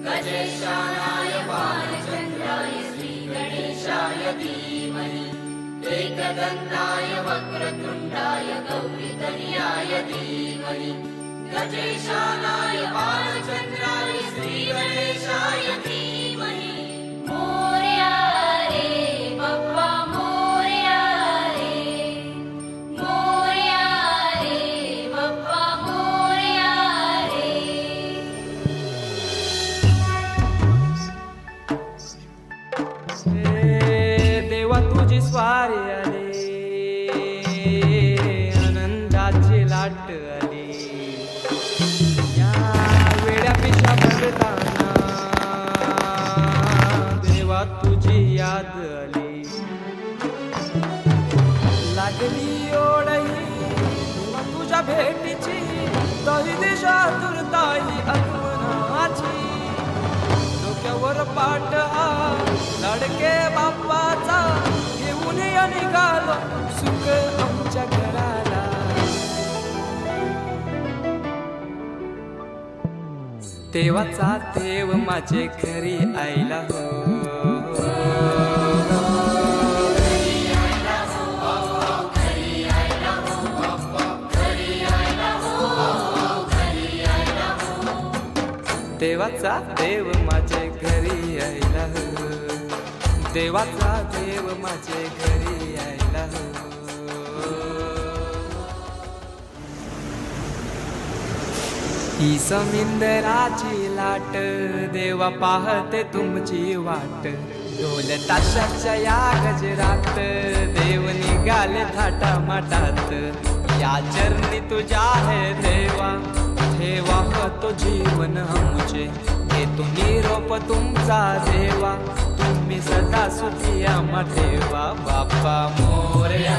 गजेशानाय बालचन्द्राय श्रीगणेशाय धीमहि एकदन्ताय वक्रतुण्डाय गौरीतनयाय धीमहि गजेशानाय बालचन्द्राय श्रीगणेशाय धीमहि मोरया रे बप्पा मोरया रे मोरया रे बप्पा मोरया रे देवा तुझी स्वारी आली आनंदाची लाट आली या वेड्या पिशा भरताना देवा तुझी याद आली लागली ओढही देवा तुझ्या भेटीची तरी दिशा दुर्ताई आत्मनाची डोक्यावर पाट हा लाडके बाप्पाचा घेऊन या निघालो सुख आमच्या घराला देवाचा देव माझे घरी आयला हो देवाचा देव माझे घरी आयला हो देवाचा देव माझे घरी आयला हो ही समिंदराची लाट देवा पाहते तुमची वाट ढोल ताशाच्या या गजरात देव निघाले थाटा माटात या चरणी तुझ्या आहे देवा ठेवा तो जीवन आमचे घेतो निरोप तुमचा देवा तुम्ही सदा सुखी आम्हा ठेवा बाप्पा मोरया